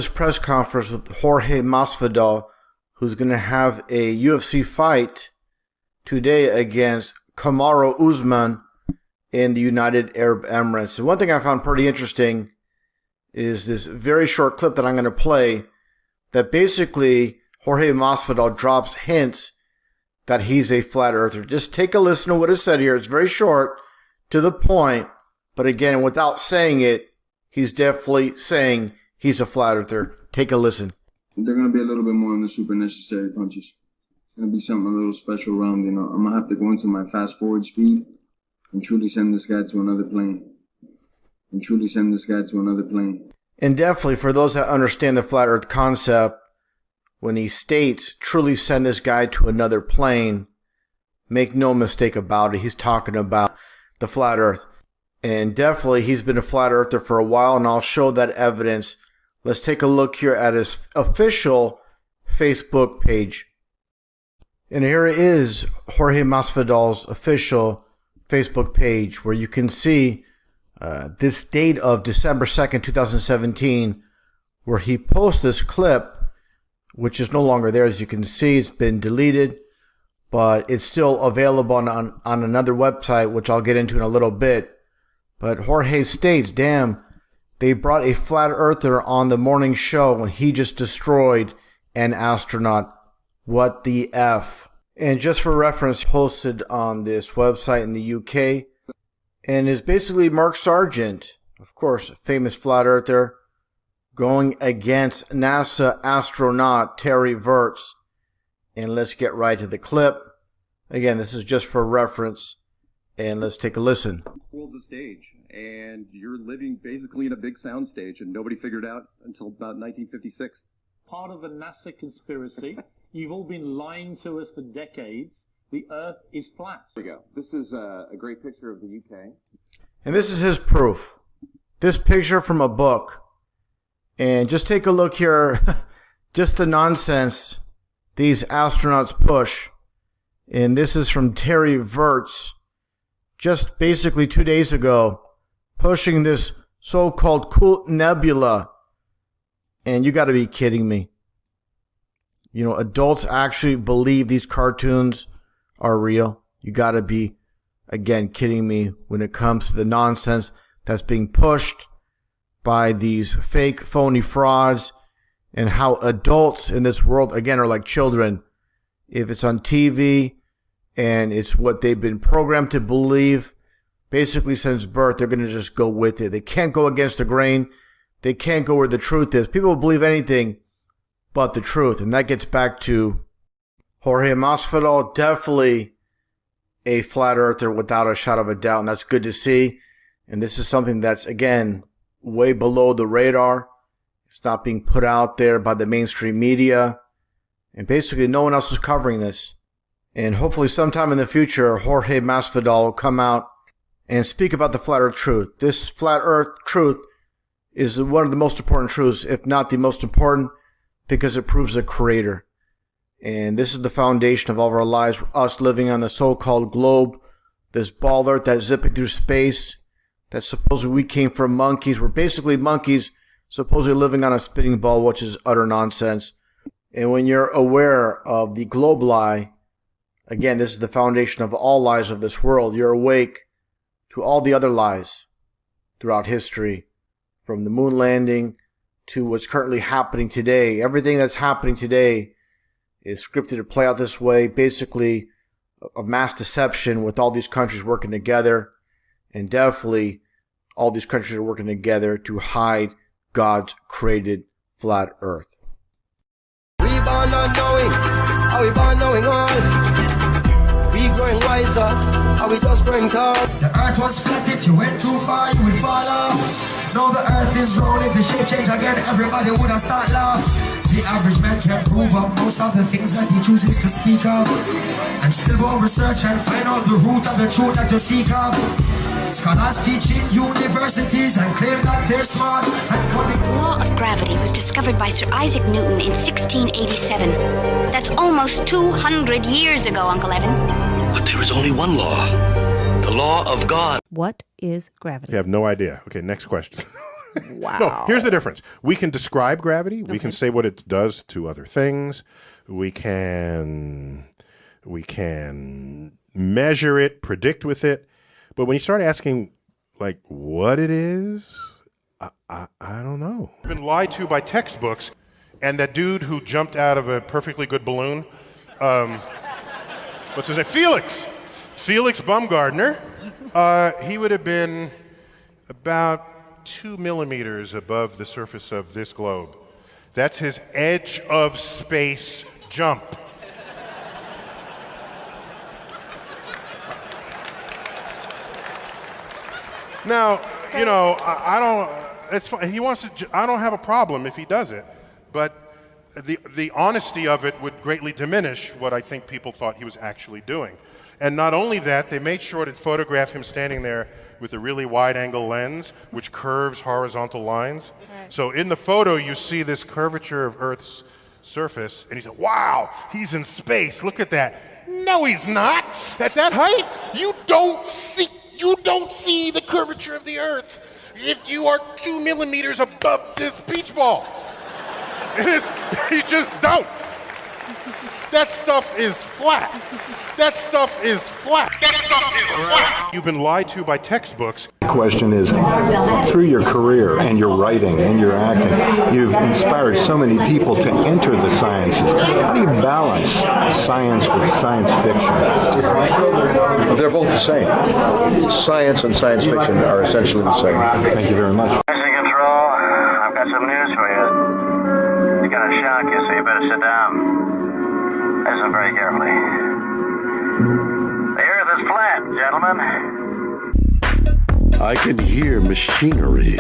This press conference with Jorge Masvidal, who's going to have a UFC fight today against Kamaru Usman in the United Arab Emirates. And one thing I found pretty interesting is this very short clip that I'm going to play that basically Jorge Masvidal drops hints that he's a flat earther. Just take a listen to what is said here. It's very short, to the point, but again, without saying it, he's definitely saying he's a flat earther. Take a listen. They're going to be a little bit more on the super necessary punches. It's going to be something a little special around, I'm going to have to go into my fast forward speed and truly send this guy to another plane. And definitely, for those that understand the flat earth concept, when he states, truly send this guy to another plane, make no mistake about it, he's talking about the flat earth. And definitely, he's been a flat earther for a while, and I'll show that evidence. Let's take a look here at his official Facebook page. And here is Jorge Masvidal's official Facebook page, where you can see this date of December 2nd, 2017, where he posts this clip, which is no longer there. As you can see, it's been deleted, but it's still available on another website, which I'll get into in a little bit. But Jorge states, damn, they brought a flat earther on the morning show when he just destroyed an astronaut. What the F? And just for reference, posted on this website in the UK, and is basically Mark Sargent, of course, famous flat earther, going against NASA astronaut Terry Virts. And let's get right to the clip. Again, this is just for reference, and let's take a listen. The world's a stage, and you're living basically in a big sound stage, and nobody figured out until about 1956. Part of the NASA conspiracy. You've all been lying to us for decades. The Earth is flat. There we go. This is a great picture of the UK. And this is his proof. This picture from a book. And just take a look here. Just the nonsense these astronauts push. And this is from Terry Virts. Just basically 2 days ago. Pushing this so-called cool nebula. And you got to be kidding me. Adults actually believe these cartoons are real. You got to be, again, kidding me when it comes to the nonsense that's being pushed by these fake, phony frauds, and how adults in this world, again, are like children. If it's on TV and it's what they've been programmed to believe, basically since birth, they're going to just go with it. They can't go against the grain. They can't go where the truth is. People believe anything but the truth. And that gets back to Jorge Masvidal, definitely a flat earther without a shadow of a doubt. And that's good to see. And this is something that's, again, way below the radar. It's not being put out there by the mainstream media. And basically no one else is covering this. And hopefully sometime in the future, Jorge Masvidal will come out and speak about the flat earth truth. This flat earth truth is one of the most important truths, if not the most important, because it proves the creator. And this is the foundation of all of our lives, us living on the so-called globe, this ball earth that's zipping through space, that supposedly we came from monkeys. We're basically monkeys supposedly living on a spinning ball, which is utter nonsense. And when you're aware of the globe lie, again, this is the foundation of all lies of this world. You're awake to all the other lies throughout history, from the moon landing to what's currently happening today. Everything that's happening today is scripted to play out this way. Basically, a mass deception with all these countries working together. And definitely, all these countries are working together to hide God's created flat earth. We born not knowing, are we born knowing all? We growing wiser, are we just growing tall? The earth was flat, if you went too far, you would fall off. Now the earth is round, if the shape change again, everybody would have start laugh. The average man can't prove up most of the things that he chooses to speak of. And still go research and find out the root of the truth that you seek of. Scholars teach in universities and claim that they're smart and coming. The law of gravity was discovered by Sir Isaac Newton in 1687. That's almost 200 years ago, Uncle Evan. But there is only one law. The law of God. What is gravity? You have no idea. Okay, next question. Wow. No, here's the difference. We can describe gravity. We can say what it does to other things. We can measure it, predict with it. But when you start asking, like, what it is, I don't know. I've been lied to by textbooks, and that dude who jumped out of a perfectly good balloon, what's his name? Felix Baumgartner. He would have been about 2 millimeters above the surface of this globe. That's his edge of space jump. Now, you know, I don't. It's fine. He wants to. I don't have a problem if he does it, but the honesty of it would greatly diminish what I think people thought he was actually doing. And not only that, they made sure to photograph him standing there with a really wide-angle lens, which curves horizontal lines. Right. So in the photo, you see this curvature of Earth's surface, and he said, "Wow, he's in space. Look at that." No, he's not. At that height, you don't see the curvature of the Earth if you are 2 millimeters above this beach ball. You just don't. That stuff is flat. That stuff is flat. That stuff is flat. You've been lied to by textbooks. The question is, through your career and your writing and your acting, you've inspired so many people to enter the sciences. How do you balance science with science fiction? They're both the same. Science and science fiction are essentially the same. Thank you very much. Mission Control, I've got some news for you. It's gonna shock you, so you better sit down. Listen very carefully. The Earth is flat, gentlemen. I can hear machinery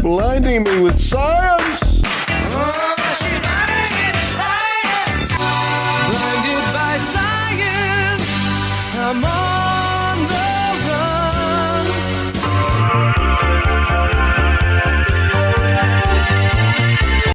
blinding me with science. Oh, she's blinded by science. I'm all